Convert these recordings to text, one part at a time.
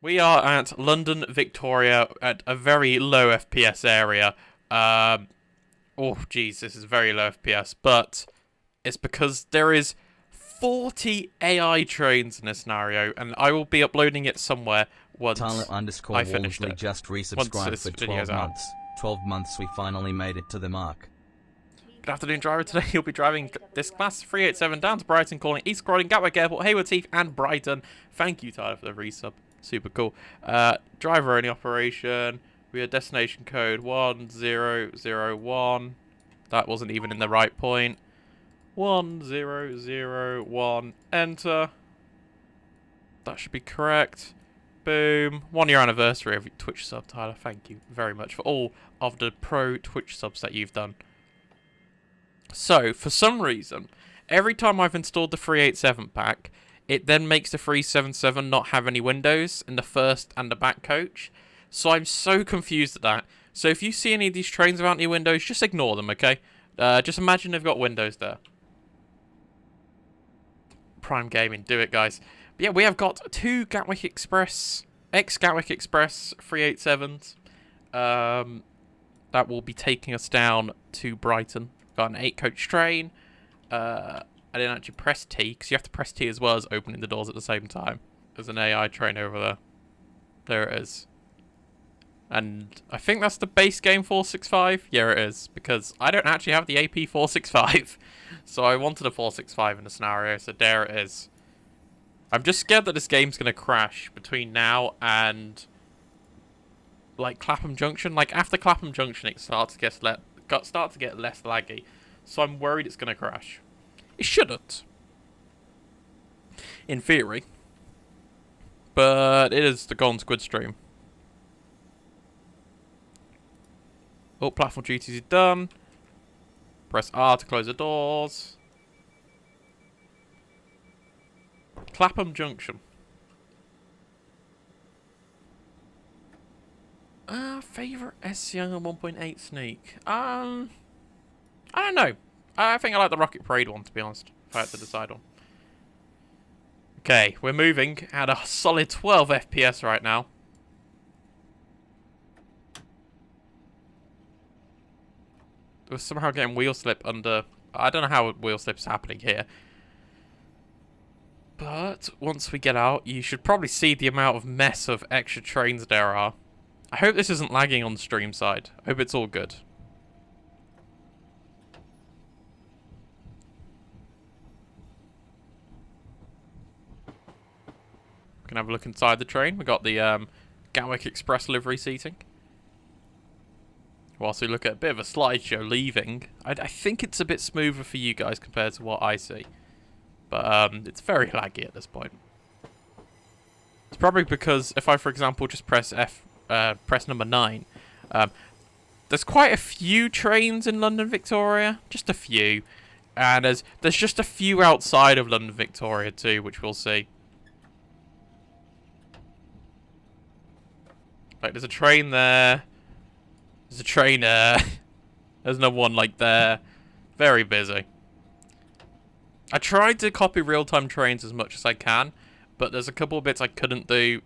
We are at London, Victoria, at a very low FPS area. Oh, geez, this is very low FPS, but it's because there is 40 AI trains in this scenario, and I will be uploading it somewhere once I finished Tyler_Wolseley it. just Once resubscribed this for video's 12 out. months. 12 months, we finally made it to the mark. Good afternoon, driver. Today you'll be driving this class 387 down to Brighton, calling East Croydon, Gatwick Airport, Hayward, Heath, and Brighton. Thank you, Tyler, for the resub. Super cool. Driver only operation. We have destination code 1001. That wasn't even in the right point. 1001. Enter. That should be correct. Boom. 1 year anniversary of Twitch sub, Tyler. Thank you very much for all of the pro Twitch subs that you've done. So, for some reason, every time I've installed the 387 pack, it then makes the 377 not have any windows in the first and the back coach. So I'm so confused at that. So if you see any of these trains without any windows, just ignore them, okay? Just imagine they've got windows there. Prime Gaming, do it, guys. But yeah, we have got two Gatwick Express, ex-Gatwick Express 387s. That will be taking us down to Brighton. Got an 8-coach train. I didn't actually press T, because you have to press T as well as opening the doors at the same time. There's an AI train over there. There it is. And I think that's the base game 465. Yeah, it is, because I don't actually have the AP 465. So I wanted a 465 in the scenario, so there it is. I'm just scared that this game's going to crash between now and like Clapham Junction. Like after Clapham Junction, it starts to get less laggy. So I'm worried it's going to crash. It shouldn't, in theory, but it is the Golden Squid stream. Oh, platform duties are done. Press R to close the doors. Clapham Junction. Favorite SCR 1.8 sneak. I don't know. I think I like the Rocket Parade one, to be honest, if I had to decide on. Okay, we're moving at a solid 12 FPS right now. We're somehow getting wheel slip under... I don't know how wheel slip's happening here. But once we get out, you should probably see the amount of mess of extra trains there are. I hope this isn't lagging on the stream side. I hope it's all good. We can have a look inside the train. We got the Gatwick Express livery seating. Whilst we look at a bit of a slideshow leaving, I think it's a bit smoother for you guys compared to what I see. But it's very laggy at this point. It's probably because if I, for example, just press press number 9, there's quite a few trains in London Victoria, just a few, and there's just a few outside of London Victoria too, which we'll see. Like there's a train there, there's a train there, there's another one like there, very busy. I tried to copy real-time trains as much as I can, but there's a couple of bits I couldn't do,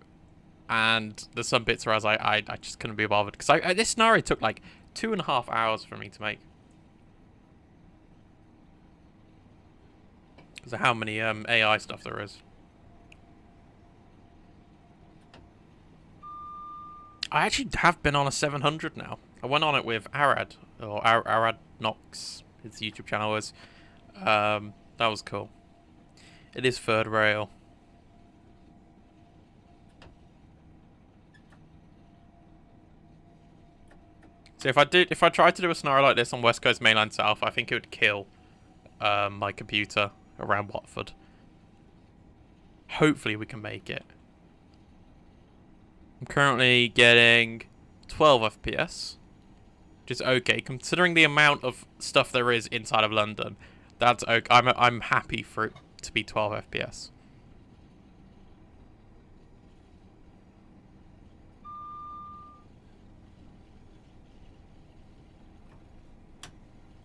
and there's some bits where I just couldn't be bothered, because this scenario took like 2.5 hours for me to make. Because of how many AI stuff there is. I actually have been on a 700 now. I went on it with Arad, or Arad Knox, his YouTube channel is. That was cool. It is third rail. So if I tried to do a scenario like this on West Coast Mainland South, I think it would kill my computer around Watford. Hopefully we can make it. I'm currently getting 12 FPS, which is okay considering the amount of stuff there is inside of London. That's okay. I'm happy for it to be 12 FPS.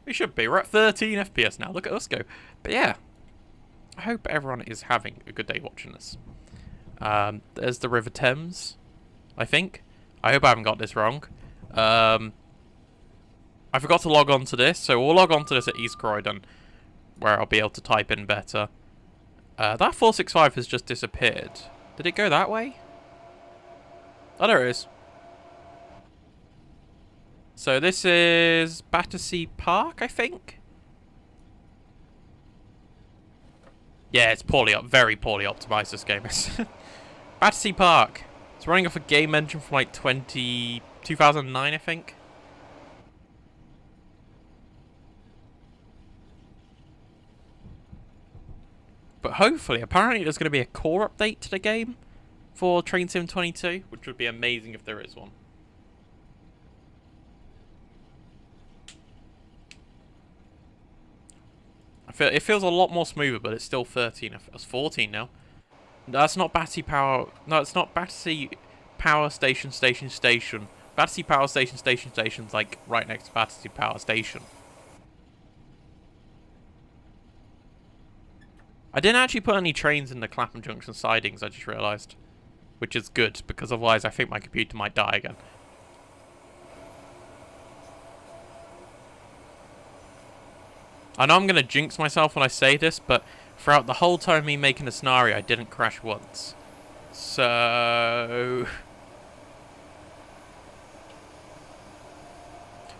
We should be. We're at 13 FPS now. Look at us go. But yeah, I hope everyone is having a good day watching this. There's the River Thames, I think. I hope I haven't got this wrong. I forgot to log on to this, so we'll log on to this at East Croydon, where I'll be able to type in better. That 465 has just disappeared. Did it go that way? Oh, there it is. So this is Battersea Park, I think? Yeah, it's very poorly optimized, this game is. Battersea Park. It's running off a game engine from like 2009, I think. But hopefully, apparently there's going to be a core update to the game for Train Sim 22, which would be amazing if there is one. It feels a lot more smoother, but it's still 13. It's 14 now. That's not Battersea Power. No, it's not Battersea Power Station. Battersea Power Station's like right next to Battersea Power Station. I didn't actually put any trains in the Clapham Junction sidings, I just realised. Which is good, because otherwise I think my computer might die again. I know I'm going to jinx myself when I say this, but throughout the whole time of me making the scenario, I didn't crash once. So...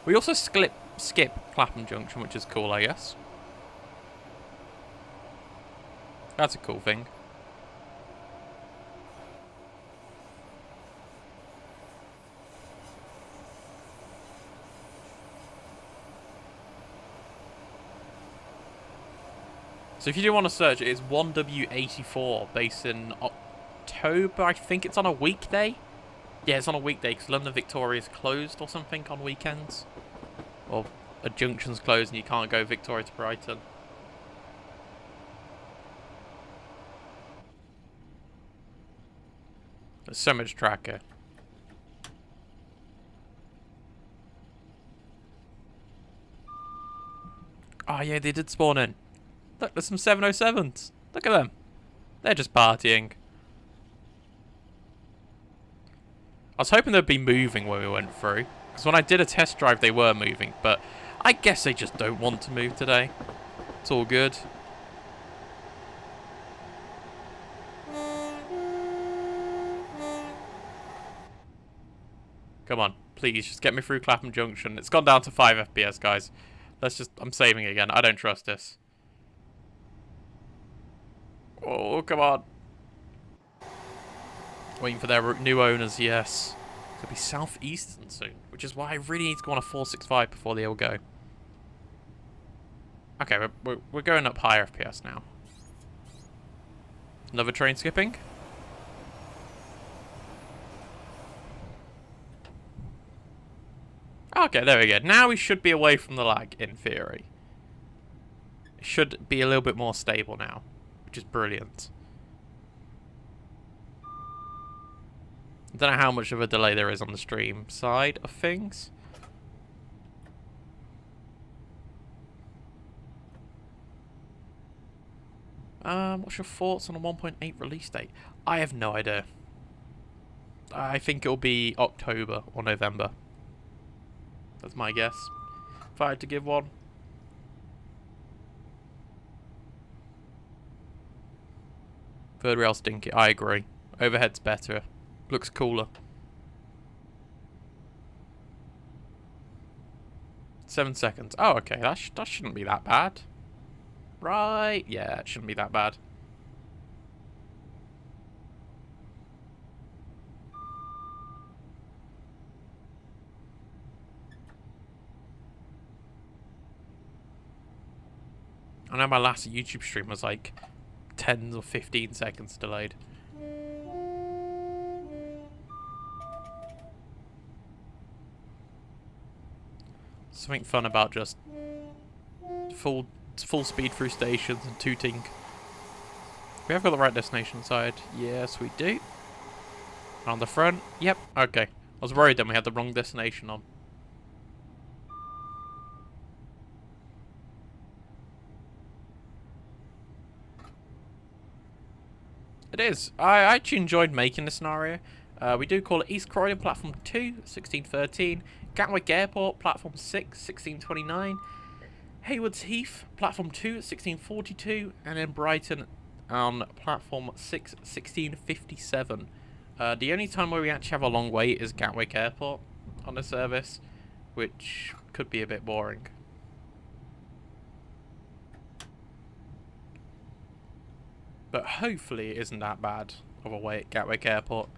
we also skip Clapham Junction, which is cool, I guess. That's a cool thing. So if you do want to search, it is 1W84, based in October. I think it's on a weekday. Yeah, it's on a weekday, because London Victoria is closed or something on weekends. Or a junction's closed and you can't go Victoria to Brighton. There's so much tracker. Oh yeah, they did spawn in. Look, there's some 707s. Look at them. They're just partying. I was hoping they'd be moving when we went through. Because when I did a test drive, they were moving. But I guess they just don't want to move today. It's all good. Come on. Please, just get me through Clapham Junction. It's gone down to 5 FPS, guys. I'm saving again. I don't trust this. Oh, come on. Waiting for their new owners, yes. It's going to be Southeastern soon, which is why I really need to go on a 465 before they all go. Okay, we're going up higher FPS now. Another train skipping. Okay, there we go. Now we should be away from the lag, in theory. It should be a little bit more stable now, which is brilliant. I don't know how much of a delay there is on the stream side of things. What's your thoughts on a 1.8 release date? I have no idea. I think it'll be October or November. That's my guess. If I had to give one. Third rail stinky. I agree. Overhead's better. Looks cooler. 7 seconds. Oh, okay. That shouldn't be that bad. Right. Yeah, it shouldn't be that bad. I know my last YouTube stream was like 10 or 15 seconds delayed. Something fun about just full speed through stations and tooting. We have got the right destination side. Yes, we do. On the front. Yep. Okay. I was worried then we had the wrong destination on. It is. I actually enjoyed making the scenario. We do call it East Croydon, platform 2, 1613. Gatwick Airport, platform 6, 1629. Hayward's Heath, platform 2, 1642. And then Brighton on platform 6, 1657. The only time where we actually have a long wait is Gatwick Airport on the service, which could be a bit boring. But hopefully it isn't that bad of a wait at Gatwick Airport.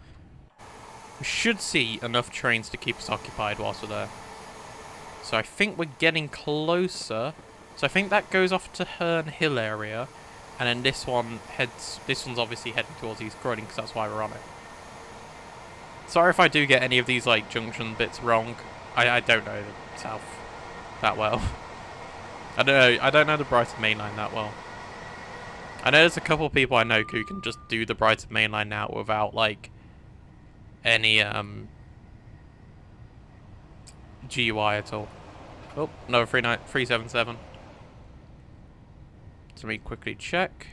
We should see enough trains to keep us occupied whilst we're there. So I think we're getting closer. So I think that goes off to Herne Hill area. And then this one's obviously heading towards East Croydon because that's why we're on it. Sorry if I do get any of these like junction bits wrong. I don't know the south that well. I don't know the Brighton main line that well. I know there's a couple of people I know who can just do the Brighton main line now without like any GUI at all. Oh, no, 377. Let me quickly check.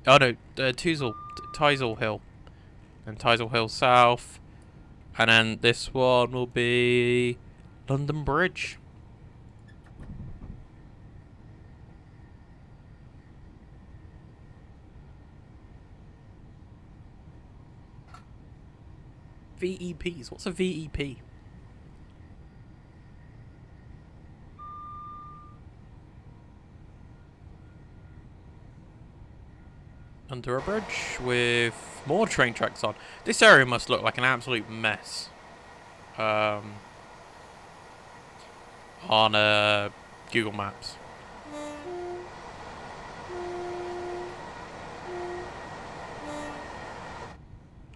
Oh no, Tysel Hill. And Tysel Hill South. And then this one will be London Bridge. VEPs. What's a VEP? Under a bridge with more train tracks on. This area must look like an absolute mess. On Google Maps.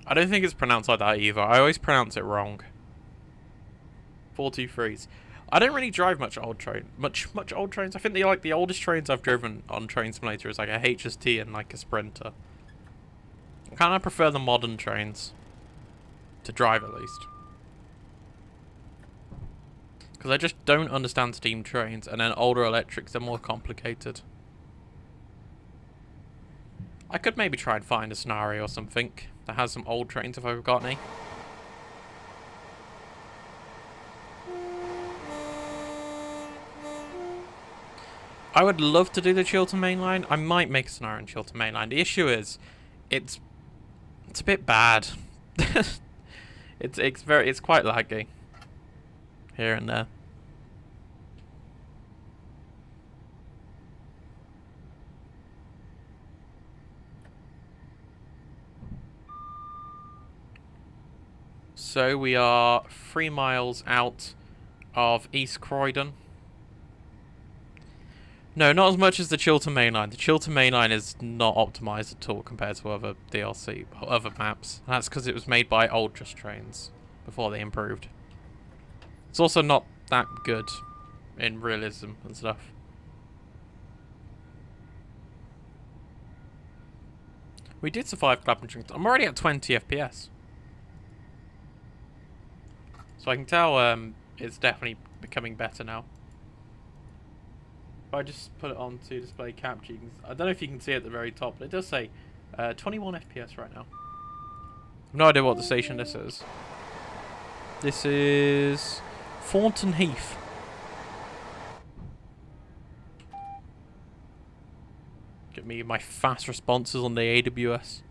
I don't think it's pronounced like that either. I always pronounce it wrong. 423s. I don't really drive much old trains. I think the oldest trains I've driven on Train Simulator is like a HST and like a Sprinter. I kind of prefer the modern trains to drive at least, because I just don't understand steam trains, and then older electrics are more complicated. I could maybe try and find a scenario or something that has some old trains if I've got any. I would love to do the Chiltern Main Line. I might make a scenario in Chiltern Main Line. The issue is, it's a bit bad. it's quite laggy here and there. So we are 3 miles out of East Croydon. No, not as much as the Chiltern Main Line. The Chiltern Main Line is not optimised at all compared to other DLC, other maps. And that's because it was made by old Just Trains before they improved. It's also not that good in realism and stuff. We did survive Clapham Junction. I'm already at 20 FPS. So I can tell it's definitely becoming better now. If I just put it on to display capture, I don't know if you can see at the very top, but it does say 21 FPS right now. I have no idea what the station this is. This is Thornton Heath. Get me my fast responses on the AWS.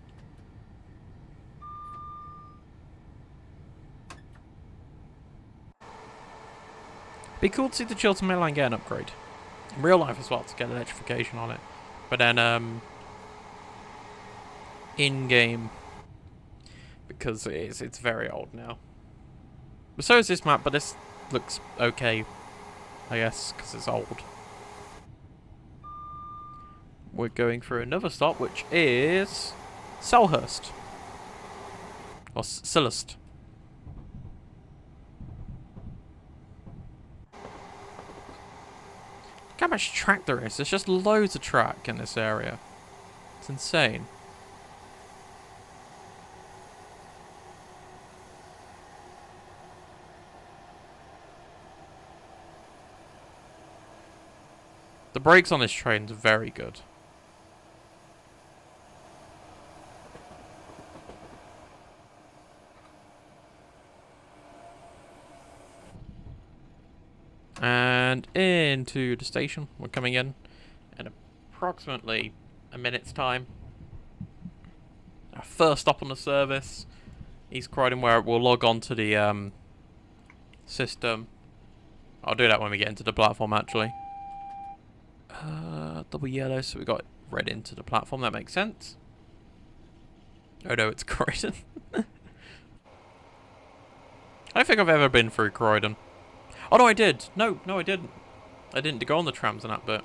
Be cool to see the Chiltern Main Line get an upgrade. In real life as well, to get electrification on it. But then, in-game, because it's very old now. But so is this map, but this looks okay, I guess, because it's old. We're going through another stop, which is Selhurst. Or Sillust. Look how much track there is. There's just loads of track in this area. It's insane. The brakes on this train are very good. And into the station. We're coming in approximately a minute's time. Our first stop on the service. East Croydon, where we'll log on to the system. I'll do that when we get into the platform, actually. Double yellow, so we got red into the platform. That makes sense. Oh no, it's Croydon. I don't think I've ever been through Croydon. Oh no, I did. No, I didn't. I didn't go on the trams and that bit.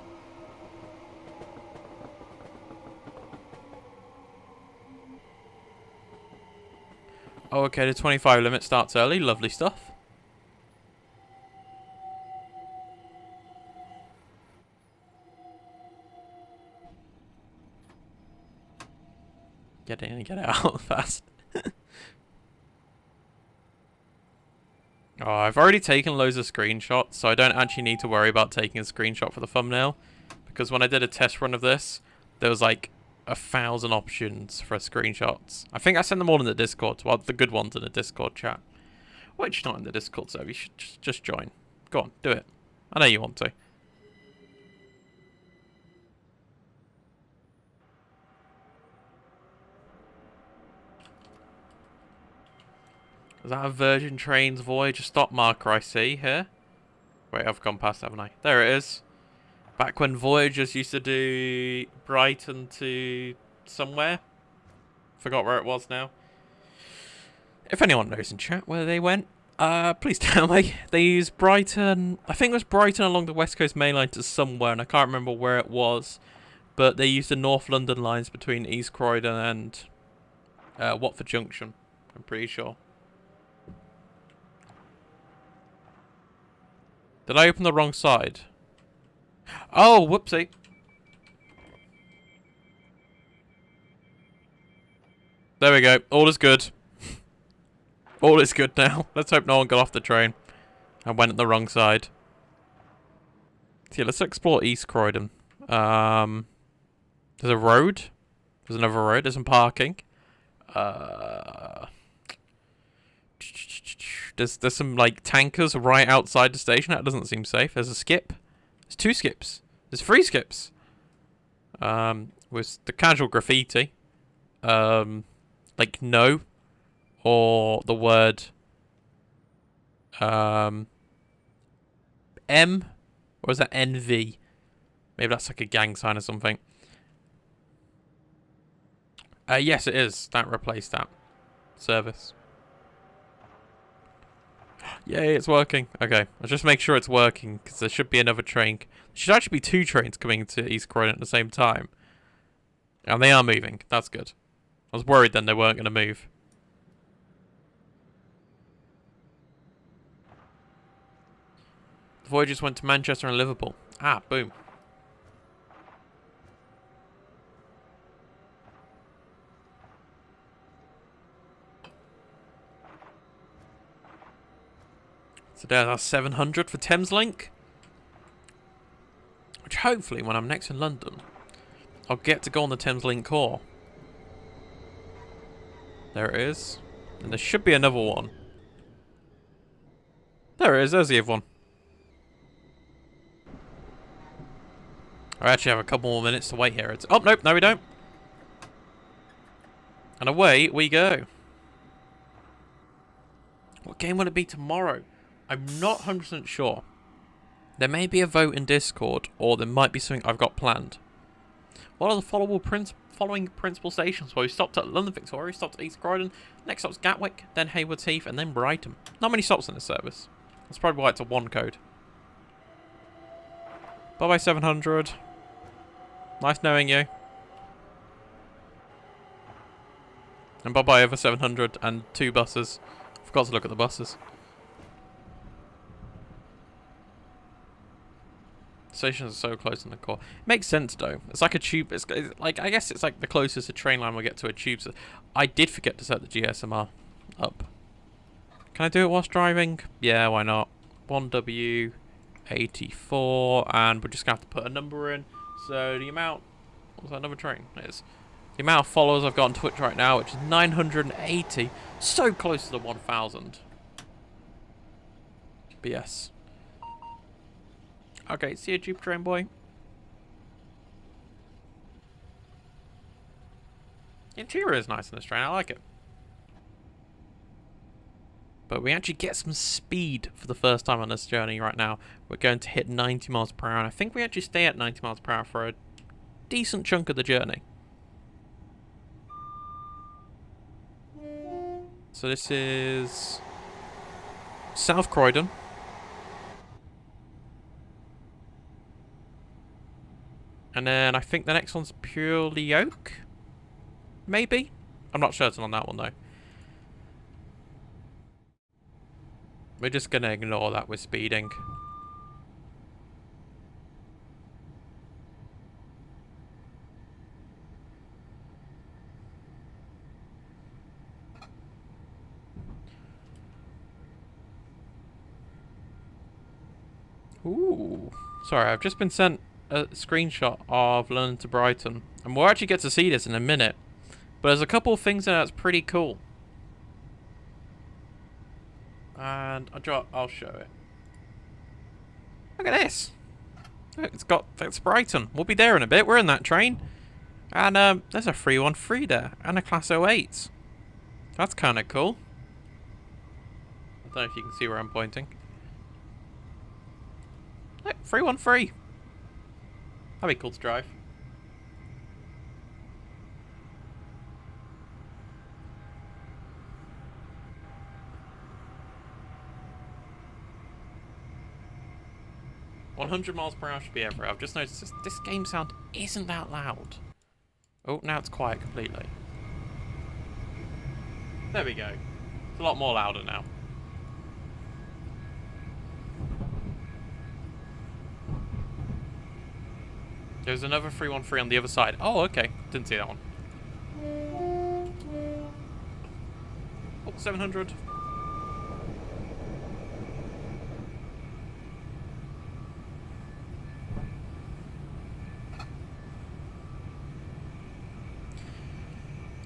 Oh, okay, the 25 limit starts early. Lovely stuff. Get in and get out fast. Oh, I've already taken loads of screenshots, so I don't actually need to worry about taking a screenshot for the thumbnail. Because when I did a test run of this, there was like 1,000 options for screenshots. I think I sent them all in the Discord. Well, the good ones in the Discord chat. Which not in the Discord server. You should just join. Go on, do it. I know you want to. Is that a Virgin Trains Voyager stop marker I see here? Wait, I've gone past, haven't I? There it is. Back when Voyagers used to do Brighton to somewhere. Forgot where it was now. If anyone knows in chat where they went, please tell me. They used Brighton, I think it was Brighton along the West Coast Main Line to somewhere, and I can't remember where it was. But they used the North London lines between East Croydon and Watford Junction, I'm pretty sure. Did I open the wrong side? Oh, whoopsie. There we go. All is good. All is good now. Let's hope no one got off the train and went at the wrong side. So yeah, let's explore East Croydon. There's a road. There's another road. There's some parking. There's some like tankers right outside the station. That doesn't seem safe. There's a skip. There's 2 skips. There's 3 skips. With the casual graffiti. Like no. Or the word M. Or is that NV? Maybe that's like a gang sign or something. Yes, it is. That replaced that service. Yay, it's working. Okay, I'll just make sure it's working, because there should be another train. There should actually be 2 trains coming to East Croydon at the same time. And they are moving. That's good. I was worried then they weren't going to move. The Voyagers went to Manchester and Liverpool. Ah, boom. So there's our 700 for Thameslink. Which hopefully, when I'm next in London, I'll get to go on the Thameslink core. There it is. And there should be another one. There it is. There's the other one. I actually have a couple more minutes to wait here. Oh, nope. No, we don't. And away we go. What game will it be tomorrow? I'm not 100% sure. There may be a vote in Discord, or there might be something I've got planned. What are the following principal stations? Well, we stopped at London Victoria, we stopped at East Croydon, next stop's Gatwick, then Hayward, Heath, and then Brighton. Not many stops in this service. That's probably why it's a 1 code. Bye-bye 700. Nice knowing you. And bye-bye over 700 and 2 buses. Forgot to look at the buses. Stations are so close in the core. Makes sense though. It's like a tube. It's like, I guess it's like the closest a train line will get to a tube. So I did forget to set the GSMR up. Can I do it whilst driving? Yeah, why not? 1W84, and we're just gonna have to put a number in. So the amount, what was that number train? It is. The amount of followers I've got on Twitch right now, which is 980. So close to the 1,000. But yes. Okay, see you, Jeep Train Boy. The interior is nice in this train, I like it. But we actually get some speed for the first time on this journey right now. We're going to hit 90 miles per hour, and I think we actually stay at 90 miles per hour for a decent chunk of the journey. So this is South Croydon. And then I think the next one's Purely Oak? Maybe? I'm not certain on that one though. We're just going to ignore that we're speeding. Ooh. Sorry, I've just been sent a screenshot of London to Brighton. And we'll actually get to see this in a minute. But there's a couple of things in it that's pretty cool. And I'll show it. Look at this. Look, that's Brighton. We'll be there in a bit. We're in that train. And there's a 313 there. And a Class 08. That's kind of cool. I don't know if you can see where I'm pointing. Look, 313. That'd be cool to drive. "100 miles per hour should be everywhere." I've just noticed this game sound isn't that loud. Oh, now it's quiet completely. There we go. It's a lot more louder now. There's another 313 on the other side. Oh, okay. Didn't see that one. Oh, 700.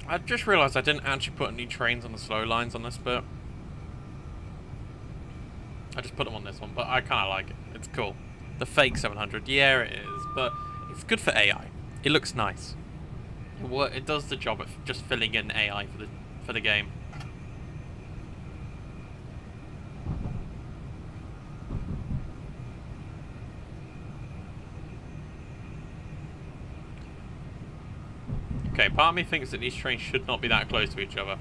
I just realised I didn't actually put any trains on the slow lines on this bit. I just put them on this one, but I kind of like it. It's cool. The fake 700, yeah it is, but it's good for AI. It looks nice. It does the job of just filling in AI for the game. Okay, part of me thinks that these trains should not be that close to each other.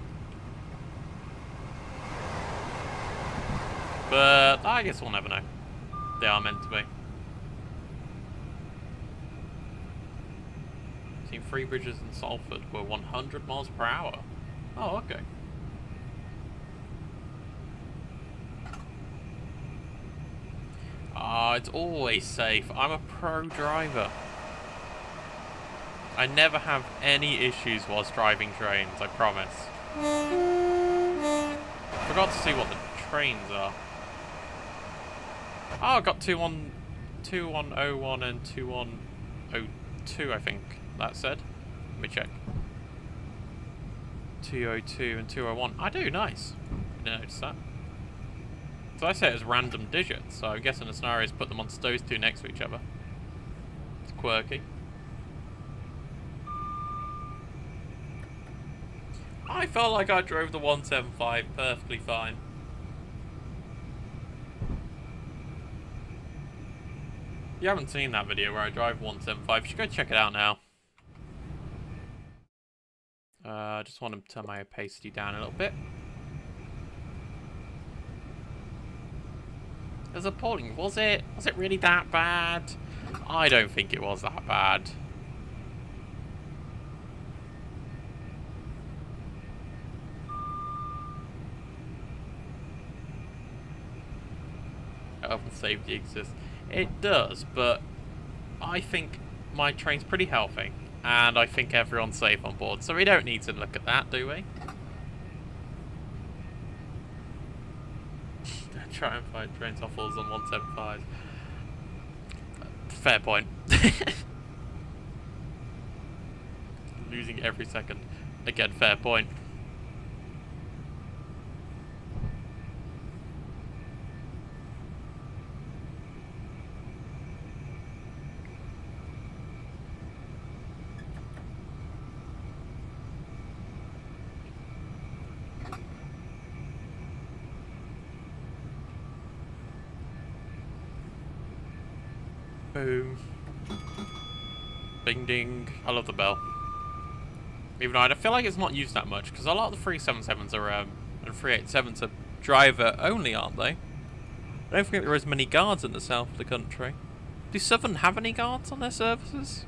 But I guess we'll never know. They are meant to be. Seen 3 bridges in Salford were 100 miles per hour. Oh, okay. Ah, it's always safe. I'm a pro driver. I never have any issues whilst driving trains, I promise. Forgot to see what the trains are. Oh, I got 2101 and 2102, I think that said. Let me check. 202 and 201. I do, nice. Didn't notice that. So I say it as random digits, so I'm guessing the scenario is put them on those two next to each other. It's quirky. I felt like I drove the 175 perfectly fine. If you haven't seen that video where I drive 175, you should go check it out now. I just want to turn my opacity down a little bit. It was appalling. Was it really that bad? I don't think it was that bad. Health and safety exists. It does, but I think my train's pretty healthy, and I think everyone's safe on board, so we don't need to look at that, do we? Try and find train offals on 175. Fair point. Losing every second. Again, fair point. Boom. Bing ding. I love the bell. Even though I feel like it's not used that much, because a lot of the 377s are, and 387s are driver only, aren't they? I don't think there are as many guards in the south of the country. Do Southern have any guards on their services?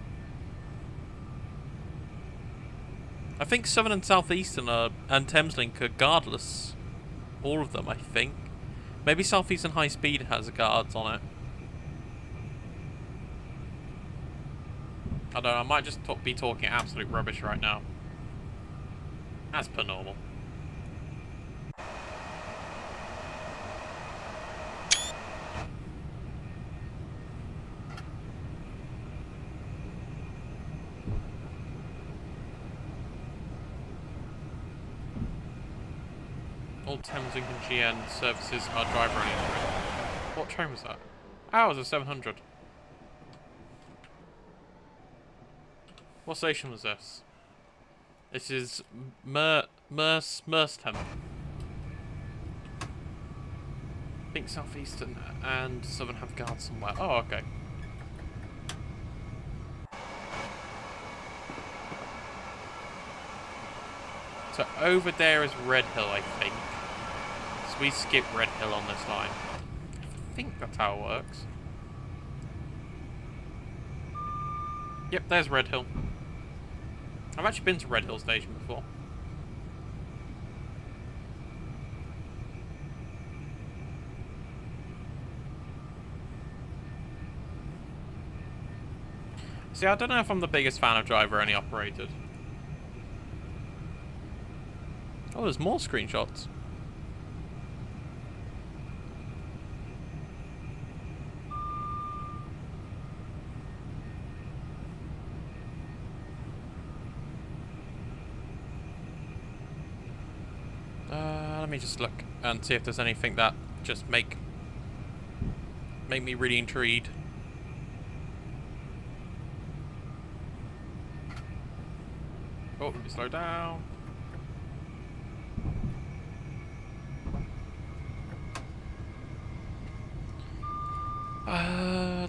I think Southern and South Eastern are, and Thameslink are guardless. All of them, I think. Maybe South Eastern High Speed has guards on it. I don't know, I might just be talking absolute rubbish right now. As per normal. All Thameslink and GN services are driver only. What train was that? Oh, it was a 700. What station was this? This is Merstham. I think Southeastern and Southern have guards somewhere. Oh, okay. So over there is Red Hill, I think. So we skip Red Hill on this line. I think that's how it works. Yep, there's Red Hill. I've actually been to Red Hill Station before. See, I don't know if I'm the biggest fan of driver only operated. Oh, there's more screenshots. Let me just look and see if there's anything that just make me really intrigued. Oh, let me slow down.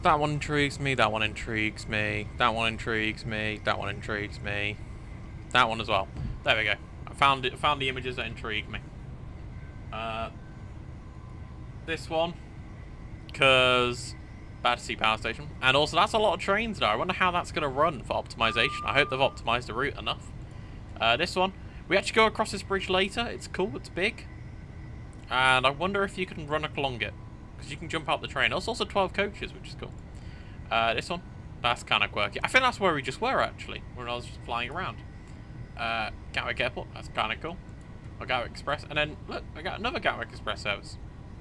That one intrigues me, that one intrigues me, that one intrigues me, that one intrigues me. That one as well. There we go. I found it, found the images that intrigue me. This one, because Battersea Power Station, and also that's a lot of trains now. I wonder how that's going to run for optimization. I hope they've optimized the route enough. This one, we actually go across this bridge later. It's cool, it's big, and I wonder if you can run along it, because you can jump out the train. There's also 12 coaches, which is cool. This one, that's kind of quirky. I think that's where we just were actually, when I was just flying around. Gatwick Airport, that's kind of cool. Or Gatwick Express, and then look, I got another Gatwick Express service.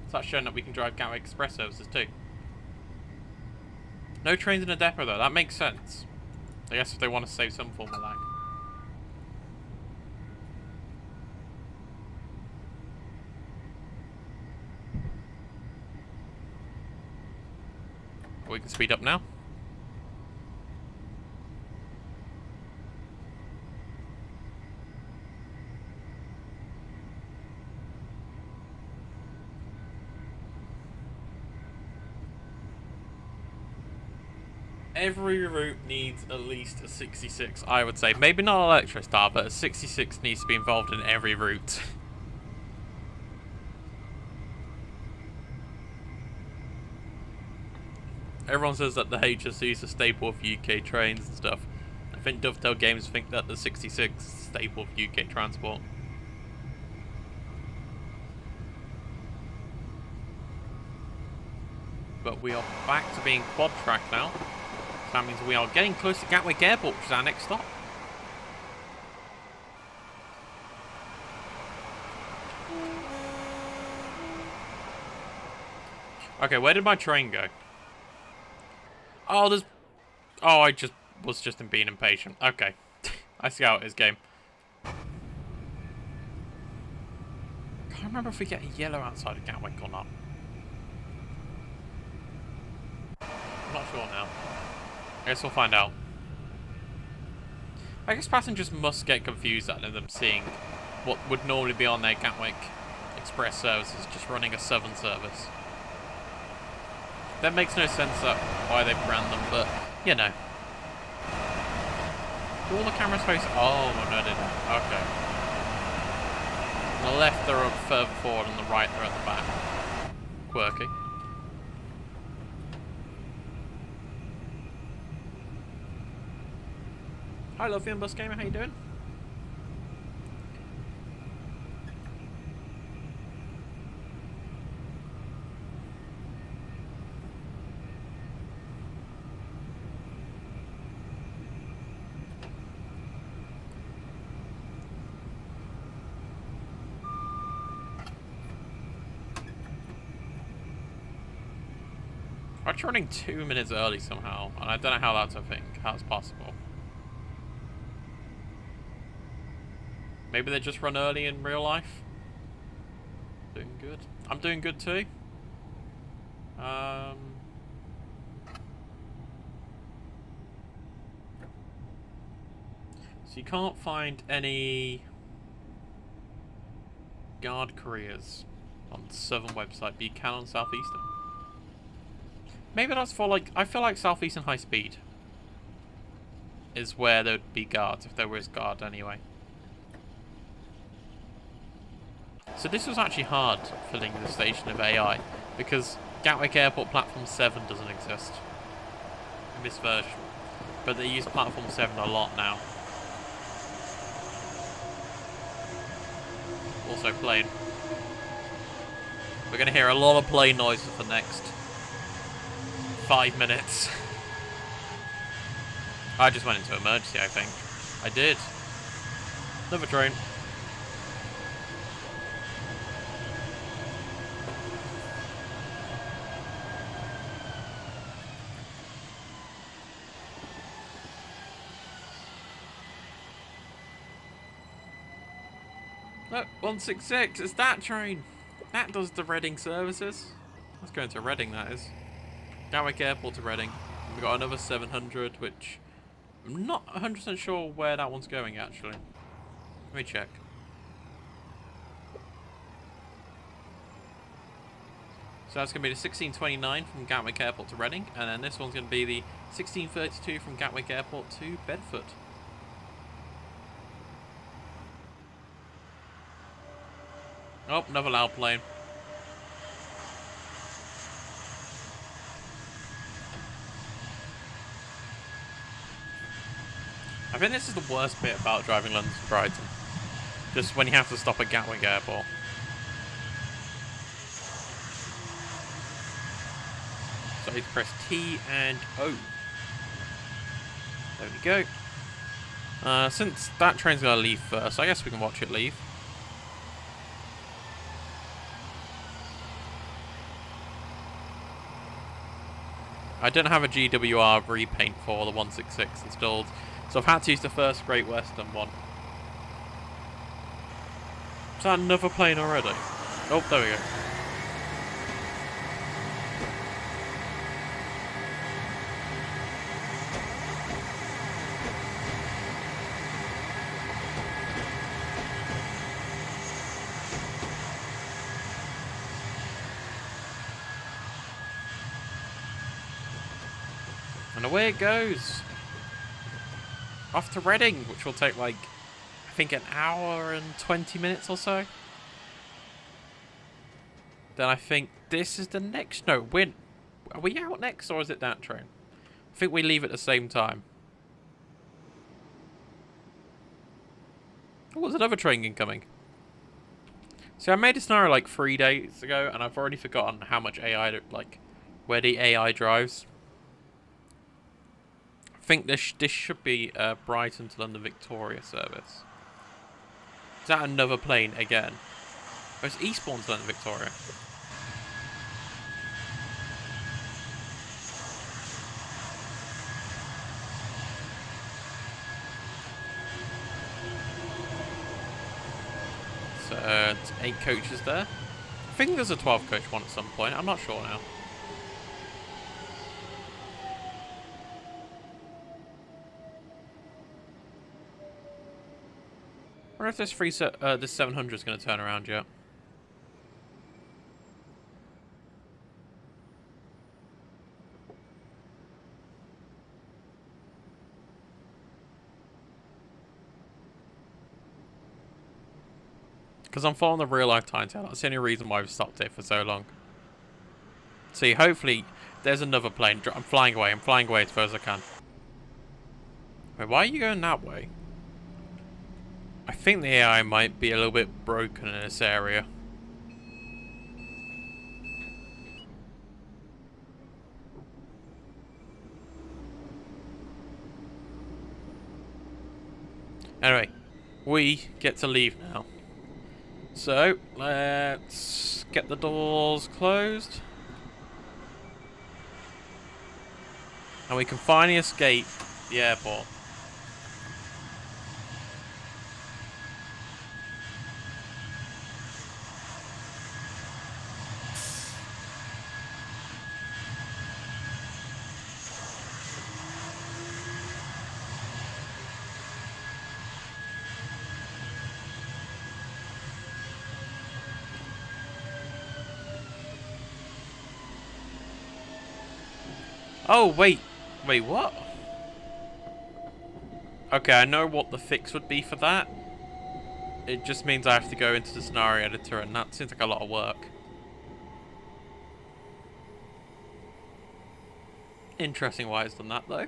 So that's showing that we can drive Gatwick Express services too. No trains in a depot though, that makes sense. I guess if they want to save some form of lag. We can speed up now. Every route needs at least a 66, I would say. Maybe not Electrostar, but a 66 needs to be involved in every route. Everyone says that the HSC is a staple of UK trains and stuff. I think Dovetail Games think that the 66 is a staple of UK transport. But we are back to being quad track now. That means we are getting close to Gatwick Airport, which is our next stop. Okay, where did my train go? Oh, there's... Oh, I just was just being impatient. Okay. I see how it is, game. Can't remember if we get a yellow outside of Gatwick or not. I'm not sure now. I guess we'll find out. I guess passengers must get confused at them seeing what would normally be on their Gatwick Express services just running a Southern service. That makes no sense why they ran them, but, you know. Do all the cameras face... Oh, no, they don't. Okay. On the left, they're up further forward, and the right, they're at the back. Quirky. Hi, Luffy and Bus Gamer, how you doing? I'm running 2 minutes early somehow, and I don't know how that's a thing, how it's possible. Maybe they just run early in real life. Doing good. I'm doing good too. So you can't find any guard careers on the Southern website, but you can on Southeastern. Maybe that's for, like, I feel like Southeastern High Speed is where there would be guards, if there was guard anyway. So this was actually hard, filling the station of AI, because Gatwick Airport Platform 7 doesn't exist in this version, but they use Platform 7 a lot now. Also plane. We're going to hear a lot of plane noises for the next 5 minutes. I just went into emergency, I think. I did. Another train. Look, 166, it's that train. That does the Reading services. Let's go into Reading, that is. Gatwick Airport to Reading. We've got another 700, which I'm not 100% sure where that one's going, actually. Let me check. So that's going to be the 1629 from Gatwick Airport to Reading, and then this one's going to be the 1632 from Gatwick Airport to Bedford. Oh, another loud plane. I think this is the worst bit about driving London to Brighton. Just when you have to stop at Gatwick Airport. So you press T and O. There we go. Since that train's going to leave first, I guess we can watch it leave. I don't have a GWR repaint for the 166 installed, so I've had to use the first Great Western one. Is that another plane already? Oh, there we go. And away it goes. Off to Reading, which will take like, I think an hour and 20 minutes or so. Then I think this is the next, no, are we out next or is it that train? I think we leave at the same time. Oh, there's another train incoming. See, I made a scenario like 3 days ago and I've already forgotten how much AI, like, where the AI drives. I think this should be Brighton to London Victoria service. Is that another plane again? Oh, it's Eastbourne to London Victoria. So it's 8 coaches there. I think there's a 12 coach one at some point. I'm not sure now. I wonder if this 700 is going to turn around yet. Because I'm following the real life timetable. That's the only reason why I've stopped it for so long. See, hopefully there's another plane. I'm flying away. I'm flying away as far as I can. Wait, why are you going that way? I think the AI might be a little bit broken in this area. Anyway, we get to leave now. So, let's get the doors closed. And we can finally escape the airport. Oh, wait. Wait, what? Okay, I know what the fix would be for that. It just means I have to go into the scenario editor, and that seems like a lot of work. Interesting why it's done that, though.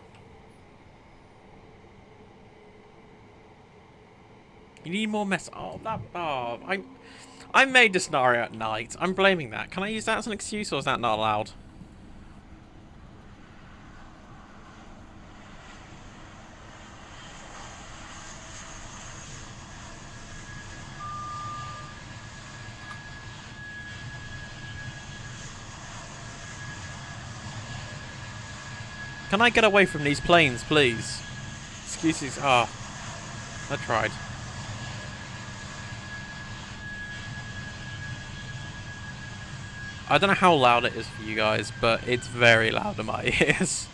You need more mess. Oh, that. Oh, I made the scenario at night. I'm blaming that. Can I use that as an excuse, or is that not allowed? Can I get away from these planes, please? Excuses. Ah, I tried. I don't know how loud it is for you guys, but it's very loud in my ears.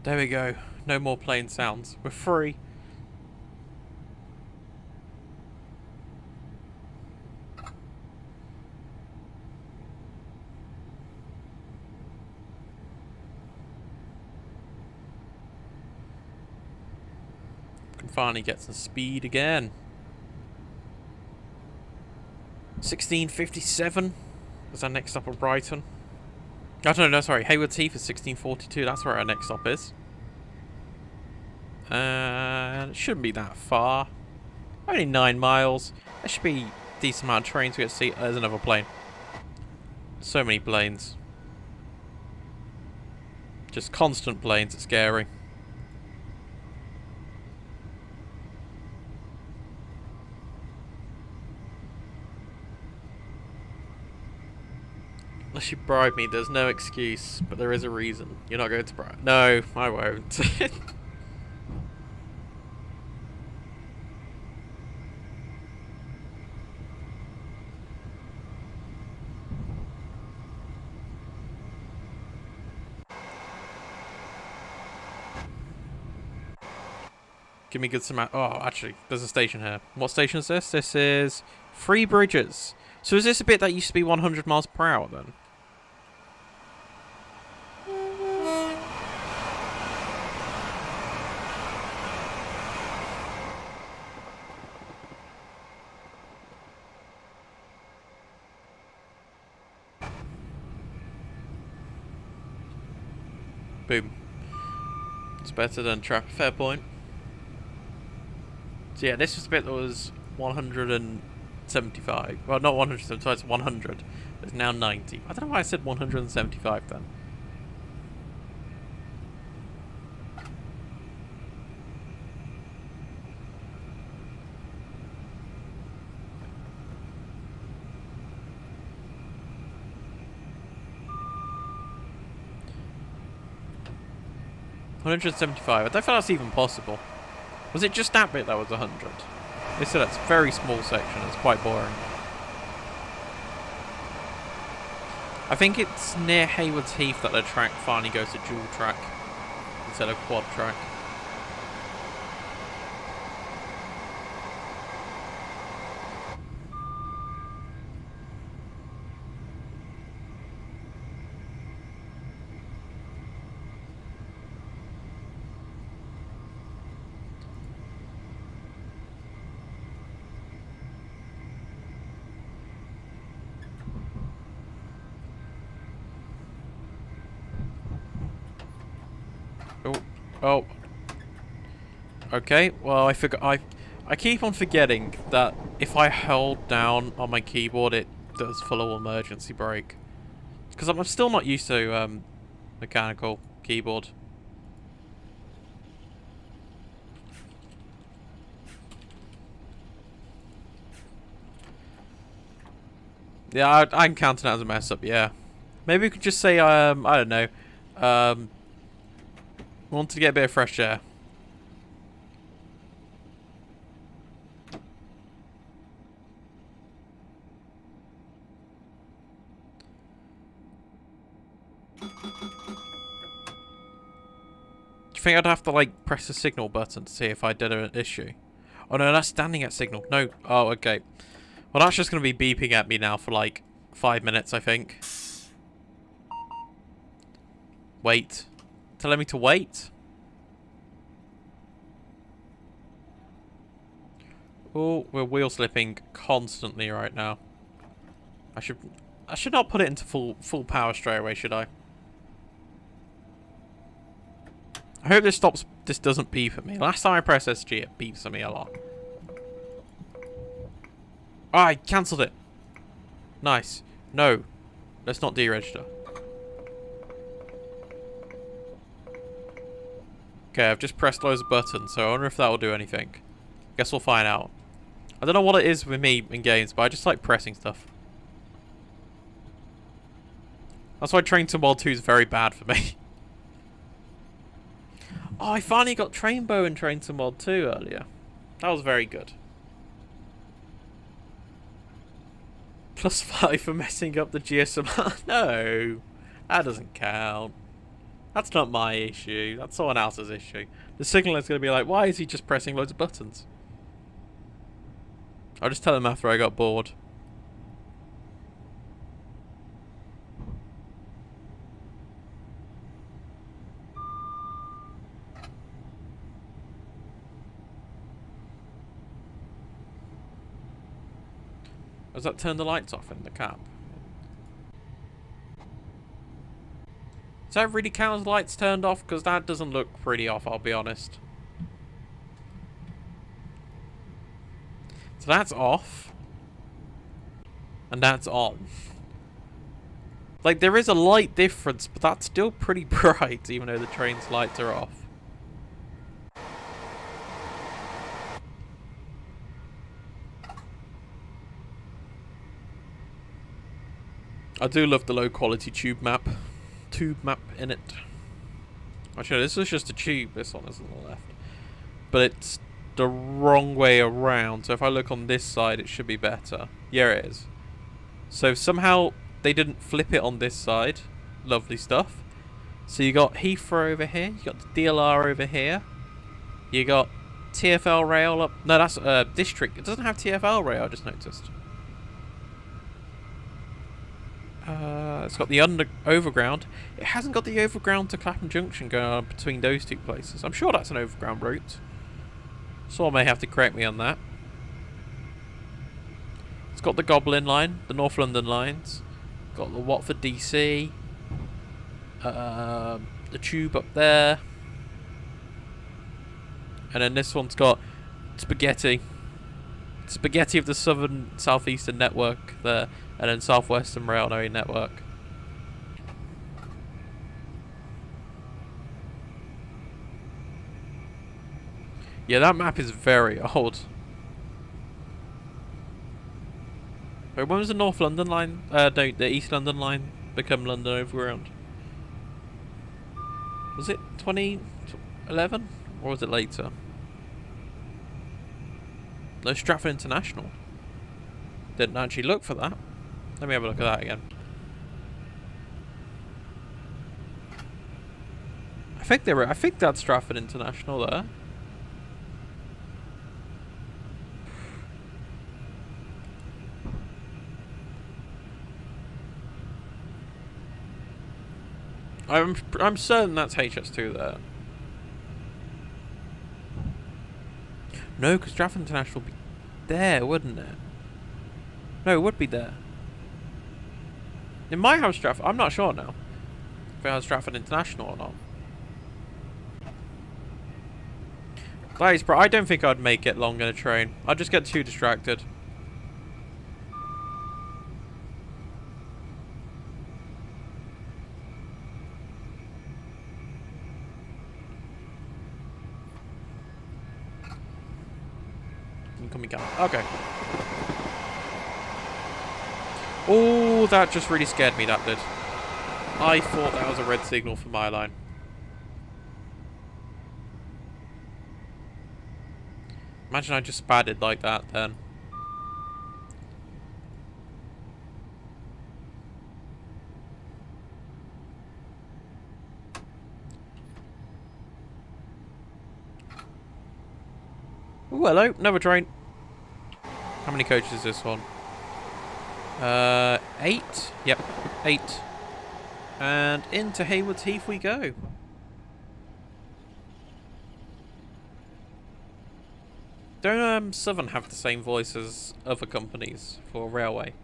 There we go. No more plane sounds. We're free. Can finally get some speed again. 1657 is our next stop at Brighton. Oh, no, sorry. Hayward Heath is 1642. That's where our next stop is. It shouldn't be that far. Only 9 miles. There should be a decent amount of trains we get to see. There's another plane. So many planes. Just constant planes. It's scary. Unless you bribe me, there's no excuse, but there is a reason. You're not going to bribe. No, I won't. Give me good some. Oh, actually, there's a station here. What station is this? This is Three Bridges. So is this a bit that used to be 100 miles per hour then? Boom. It's better than traffic. Fair point. So yeah, this was the bit that was 175. Well, not 175, it's 100. It's now 90. I don't know why I said 175 then. $175. I don't think that's even possible. Was it just that bit that was 100? They said that's a very small section. It's quite boring. I think it's near Hayward's Heath that the track finally goes to dual track instead of quad track. Oh, oh. Okay, well, I forgot. I keep on forgetting that if I hold down on my keyboard, it does full emergency brake. Because I'm still not used to mechanical keyboard. Yeah, I'm counting that as a mess up. Yeah, maybe we could just say I don't know. Wanted to get a bit of fresh air. Do you think I'd have to, like, press the signal button to see if I did an issue? Oh, no, that's standing at signal. No. Oh, okay. Well, that's just going to be beeping at me now for, like, 5 minutes, I think. Wait. Telling me to wait? Oh, we're wheel slipping constantly right now. I should not put it into full power straight away, should I? I hope this doesn't beep at me. Last time I pressed SG, it beeps at me a lot. Oh, I cancelled it. Nice. No. Let's not deregister. Okay, I've just pressed loads of buttons, so I wonder if that will do anything. Guess we'll find out. I don't know what it is with me in games, but I just like pressing stuff. That's why Train to Mod 2 is very bad for me. Oh, I finally got Trainbow in Train to Mod 2 earlier. That was very good. +5 for messing up the GSM. No, that doesn't count. That's not my issue. That's someone else's issue. The signaler's going to be like, why is he just pressing loads of buttons? I'll just tell him after I got bored. Does that turn the lights off in the cab? Does that really count as lights turned off? Because that doesn't look pretty off, I'll be honest. So that's off. And that's on. Like, there is a light difference, but that's still pretty bright, even though the train's lights are off. I do love the low quality tube map in it. Actually, this is just a tube. This one is on the left. But it's the wrong way around. So if I look on this side, it should be better. Yeah, it is. So somehow they didn't flip it on this side. Lovely stuff. So you got Heathrow over here. You got the DLR over here. You got TfL rail up. No, that's District. It doesn't have TfL rail, I just noticed. It's got the overground. It hasn't got the overground to Clapham Junction going on between those two places. I'm sure that's an overground route. Someone may have to correct me on that. It's got the Goblin line, the North London lines. Got the Watford DC. The tube up there. And then this one's got Spaghetti. Spaghetti of the Southern Southeastern Network there. And then Southwestern Railway Network. Yeah, that map is very old. Wait, when was the North London line? No, the East London line become London Overground? Was it 2011? Or was it later? No, Stratford International. Didn't actually look for that. Let me have a look at that again. I think that's Stratford International there. I'm certain that's HS2 there. No, because Stratford International would be there, wouldn't it? No, it would be there. It might have Stratford. I'm not sure now if it has Stratford International or not. That is I don't think I'd make it long in a train. I'd just get too distracted. Incoming car. Okay. Oh, that just really scared me, that did. I thought that was a red signal for my line. Imagine I just spatted like that then. Oh, hello, another train. How many coaches is this one? 8. Yep, 8. And into Hayward's Heath we go. Don't Southern have the same voice as other companies for railway?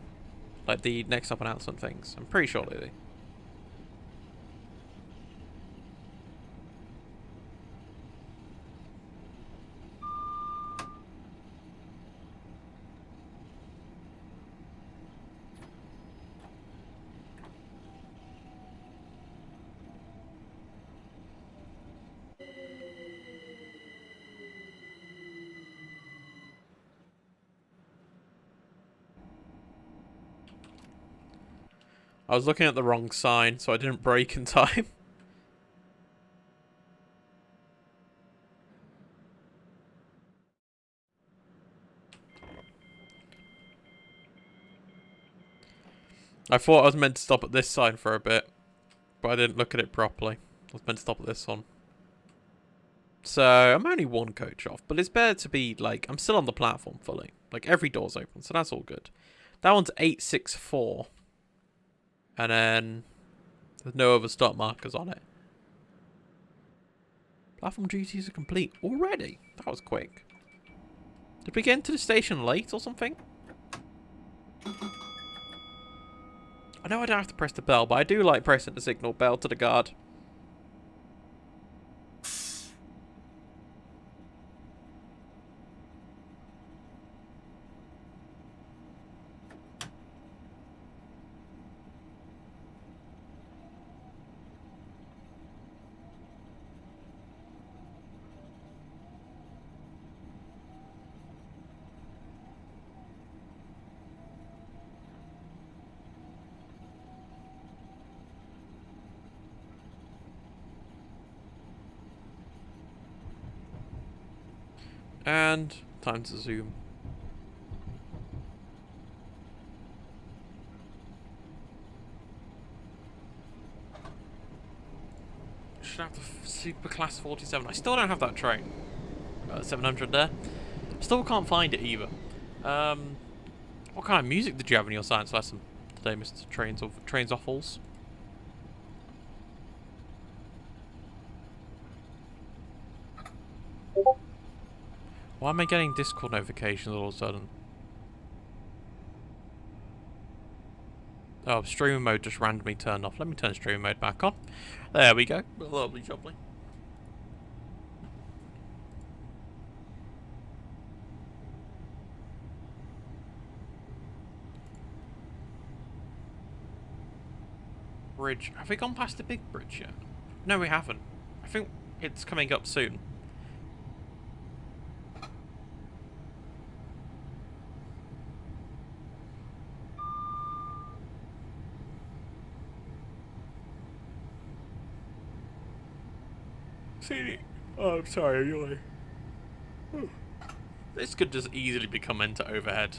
Like the next up announcement things? I'm pretty sure they do. I was looking at the wrong sign, so I didn't brake in time. I thought I was meant to stop at this sign for a bit, but I didn't look at it properly. I was meant to stop at this one. So, I'm only one coach off, but it's better to be, like, I'm still on the platform fully. Like, every door's open, so that's all good. That one's 864. And then there's no other stop markers on it. Platform duties are complete already. That was quick. Did we get into the station late or something? I know I don't have to press the bell, but I do like pressing the signal bell to the guard. And time to zoom. Should have the Super Class 47. I still don't have that train. 700 there. Still can't find it either. What kind of music did you have in your science lesson today, Mr. Trains Offals? Why am I getting Discord notifications all of a sudden? Oh, streaming mode just randomly turned off. Let me turn streaming mode back on. There we go. Lovely jubbly. Bridge. Have we gone past the big bridge yet? No, we haven't. I think it's coming up soon. See? Oh, I'm sorry, you're like... This could just easily become into overhead.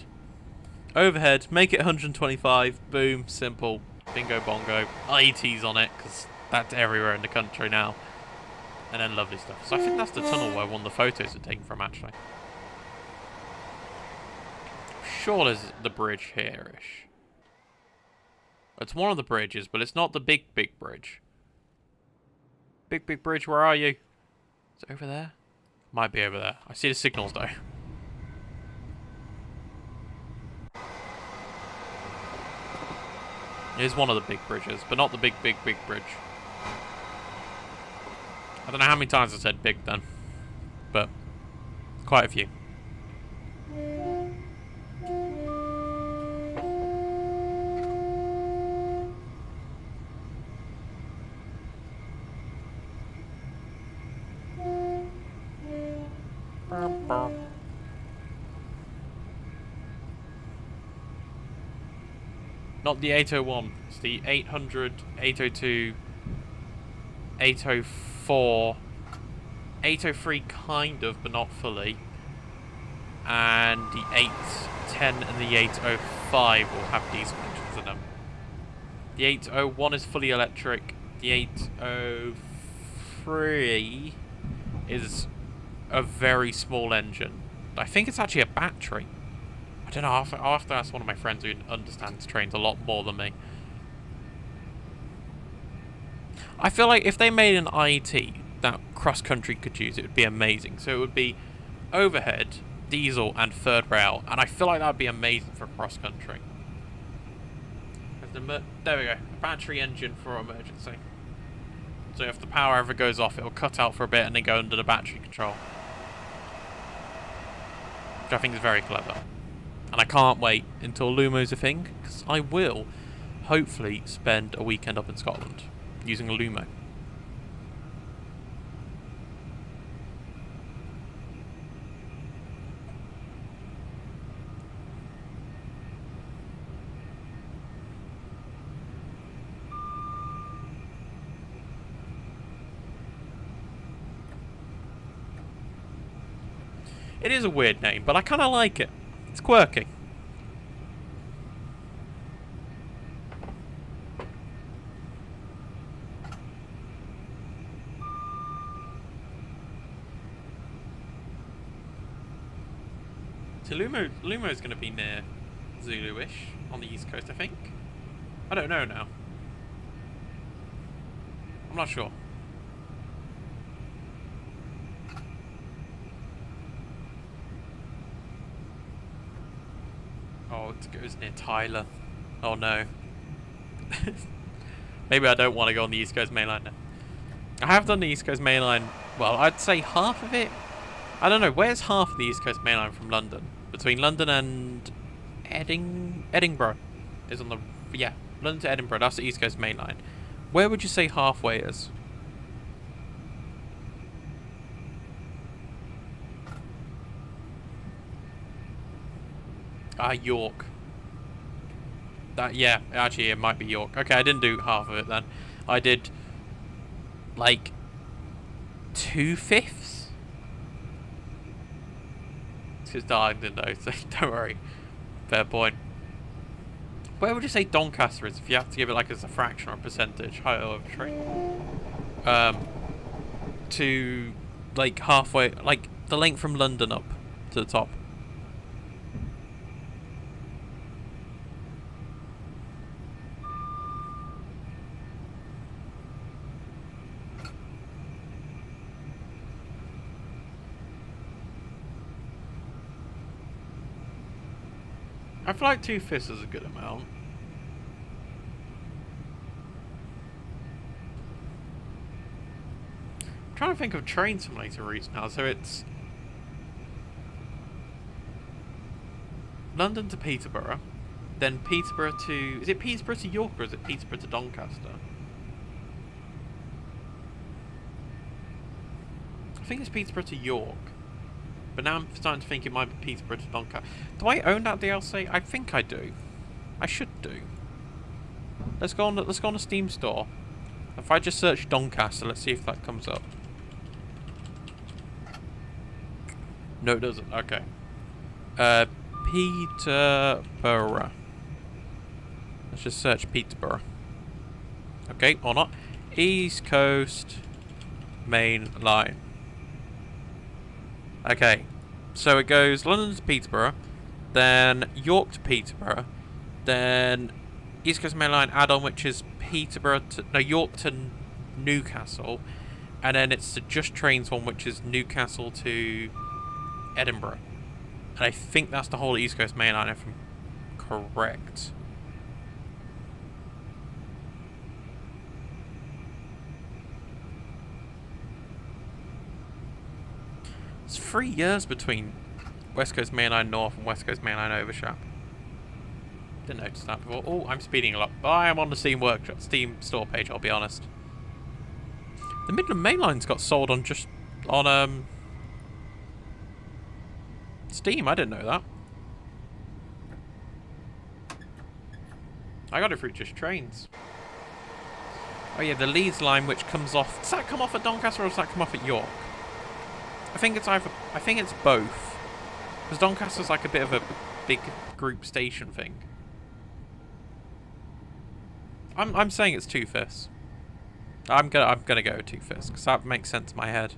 Overhead, make it 125, boom, simple, bingo bongo. IET's on it, because that's everywhere in the country now. And then lovely stuff. So I think that's the tunnel where one of the photos are taken from, actually. Sure there's the bridge here-ish. It's one of the bridges, but it's not the big bridge. Big bridge, where are you? Is it over there? Might be over there. I see the signals though. It is one of the big bridges, but not the big bridge. I don't know how many times I said big then. But Quite a few. Not the 801. It's the 800, 802, 804, 803 kind of, but not fully. And the 810 and the 805 will have diesel engines in them. The 801 is fully electric. The 803 is a very small engine. I think it's actually a battery. I don't know, I'll have to ask one of my friends who understands trains a lot more than me. I feel like if they made an IET that cross-country could use, it would be amazing. So it would be overhead, diesel, and third rail. And I feel like that would be amazing for cross-country. There we go. A battery engine for emergency. So if the power ever goes off, it'll cut out for a bit and then go under the battery control. Which I think is very clever. And I can't wait until Lumo's a thing, because I will hopefully spend a weekend up in Scotland using a Lumo. It is a weird name, but I kind of like it. It's quirky. So Lumo's going to be near Zulu-ish on the East Coast, I think. I don't know now. I'm not sure. Oh, it goes near Tyler. Oh no. Maybe I don't want to go on the East Coast Main Line now. I have done the East Coast Main Line, well, I'd say half of it. I don't know, where's half of the East Coast Main Line from London? Between London and Edinburgh is on the, yeah, London to Edinburgh, that's the East Coast Main Line. Where would you say halfway is? York. Yeah, actually it might be York. Okay, I didn't do half of it then. I did like 2/5. It's because Darlington though, so don't worry. Fair point. Where would you say Doncaster is if you have to give it like as a fraction or a percentage? Height of train. To like halfway, like the length from London up to the top. I feel like 2/5 is a good amount. I'm trying to think of train simulator routes now. So it's London to Peterborough, then Peterborough to... Is it Peterborough to York or is it Peterborough to Doncaster? I think it's Peterborough to York. But now I'm starting to think it might be Peterborough to Doncaster. Do I own that DLC? I think I do. I should do. Let's go on the Steam store. If I just search Doncaster, let's see if that comes up. No, it doesn't. Okay. Peterborough. Let's just search Peterborough. Okay, or not. East Coast Main Line. Okay, so it goes London to Peterborough, then York to Peterborough, then East Coast Main Line add-on, which is York to Newcastle, and then it's the Just Trains one, which is Newcastle to Edinburgh. And I think that's the whole East Coast Main Line, if I'm correct. It's 3 years between West Coast Main Line North and West Coast Main Line Overshap. Didn't notice that before. Oh, I'm speeding a lot. But I am on the Steam store page, I'll be honest. The Midland Main Line's got sold on Steam. I didn't know that. I got it through just trains. Oh yeah, the Leeds line, which comes off. Does that come off at Doncaster or does that come off at York? I think it's either. I think it's both. Because Doncaster's like a bit of a big group station thing. I'm saying it's 2/5. I'm gonna go 2/5 because that makes sense in my head.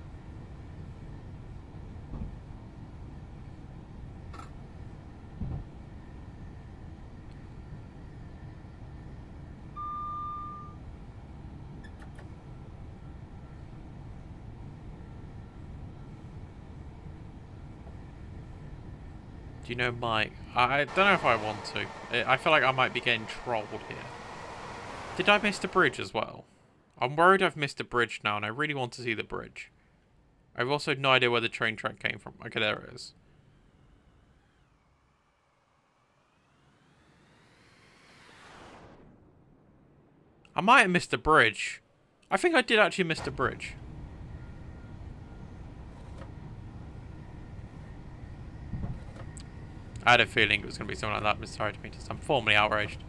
Do you know Mike? I don't know if I want to. I feel like I might be getting trolled here. Did I miss the bridge as well? I'm worried I've missed the bridge now, and I really want to see the bridge. I've also no idea where the train track came from. Okay, there it is. I might have missed the bridge. I think I did actually miss the bridge. I had a feeling it was going to be something like that, Mr. Hydrometers. I'm formally outraged.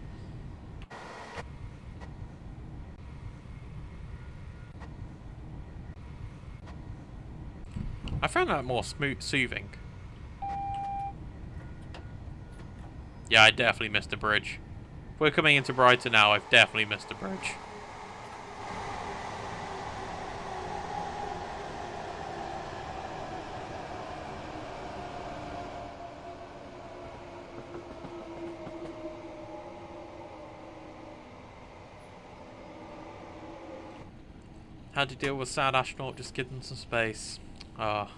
I found that more soothing. Yeah, I definitely missed a bridge. If we're coming into Brighton now, I've definitely missed a bridge. How to deal with sad astronaut, just give them some space. Oh.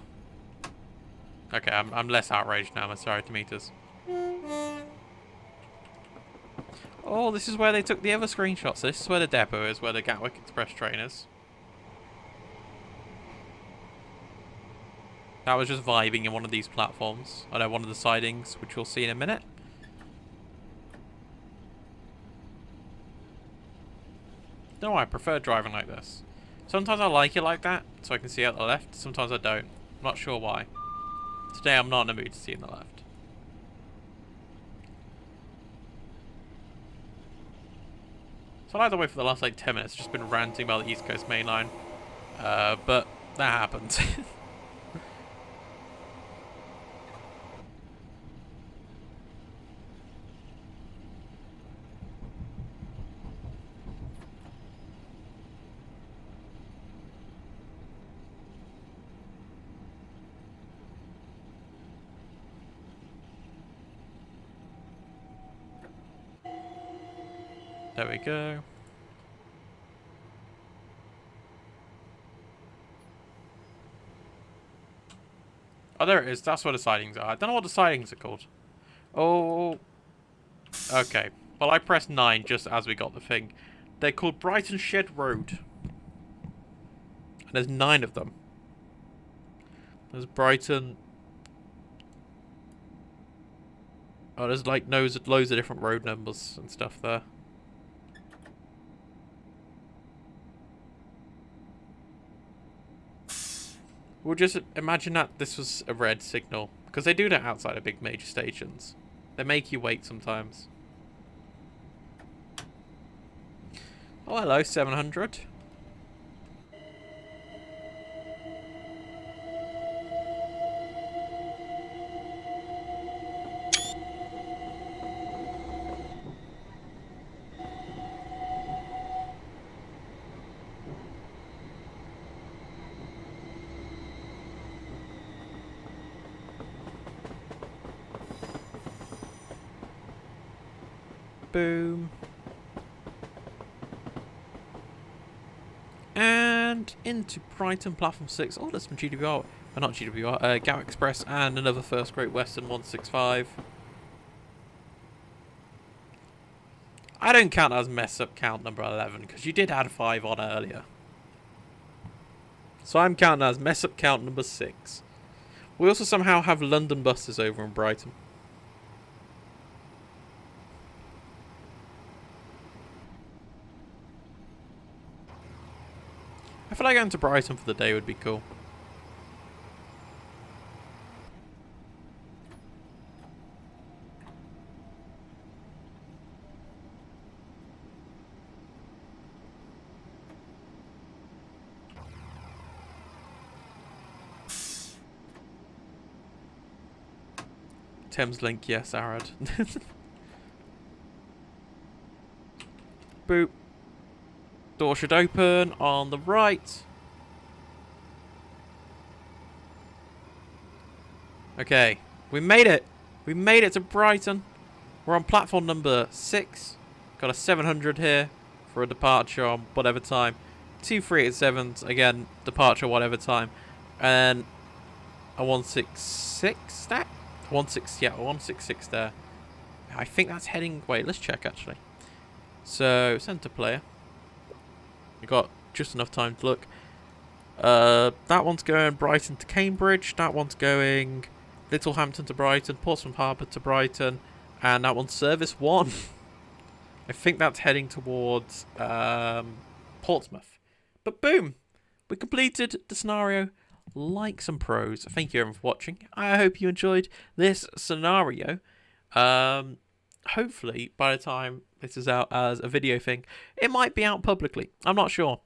Okay, I'm less outraged now, I'm sorry to meet us. Oh, this is where they took the other screenshots. So this is where the depot is, where the Gatwick Express train is. That was just vibing in one of these platforms. I know one of the sidings, which we'll see in a minute. No, I prefer driving like this. Sometimes I like it like that, so I can see out the left. Sometimes I don't. I'm not sure why. Today I'm not in the mood to see in the left. So I like the way for the last like 10 minutes, just been ranting about the East Coast Main Line. But that happened. There we go. Oh, there it is. That's where the sidings are. I don't know what the sidings are called. Oh. Okay. Well, I pressed 9 just as we got the thing. They're called Brighton Shed Road. And there's 9 of them. There's Brighton. Oh, there's like loads of different road numbers and stuff there. We'll just imagine that this was a red signal. Because they do that outside of big major stations. They make you wait sometimes. Oh, hello, 700. Boom. And into Brighton, platform 6. Oh, there's some GWR. Not GWR, Gatwick Express and another First Great Western 165. I don't count that as mess up count number 11 because you did add 5 on earlier. So I'm counting that as mess up count number 6. We also somehow have London buses over in Brighton. I feel like going to Brighton for the day would be cool. Thames Link, yes, Arad. Boop. Door should open on the right. Okay, we made it. We made it to Brighton. We're on platform number 6. Got a 700 here for a departure on whatever time. 2 387s, again, departure whatever time. And a 166 there? 166 there. I think that's heading... Wait, let's check actually. So, centre player. We got just enough time to look. That one's going Brighton to Cambridge. That one's going Littlehampton to Brighton, Portsmouth Harbour to Brighton, and that one's Service 1. I think that's heading towards Portsmouth. But boom! We completed the scenario like some pros. Thank you everyone for watching. I hope you enjoyed this scenario. Hopefully, by the time this is out as a video thing, it might be out publicly. I'm not sure.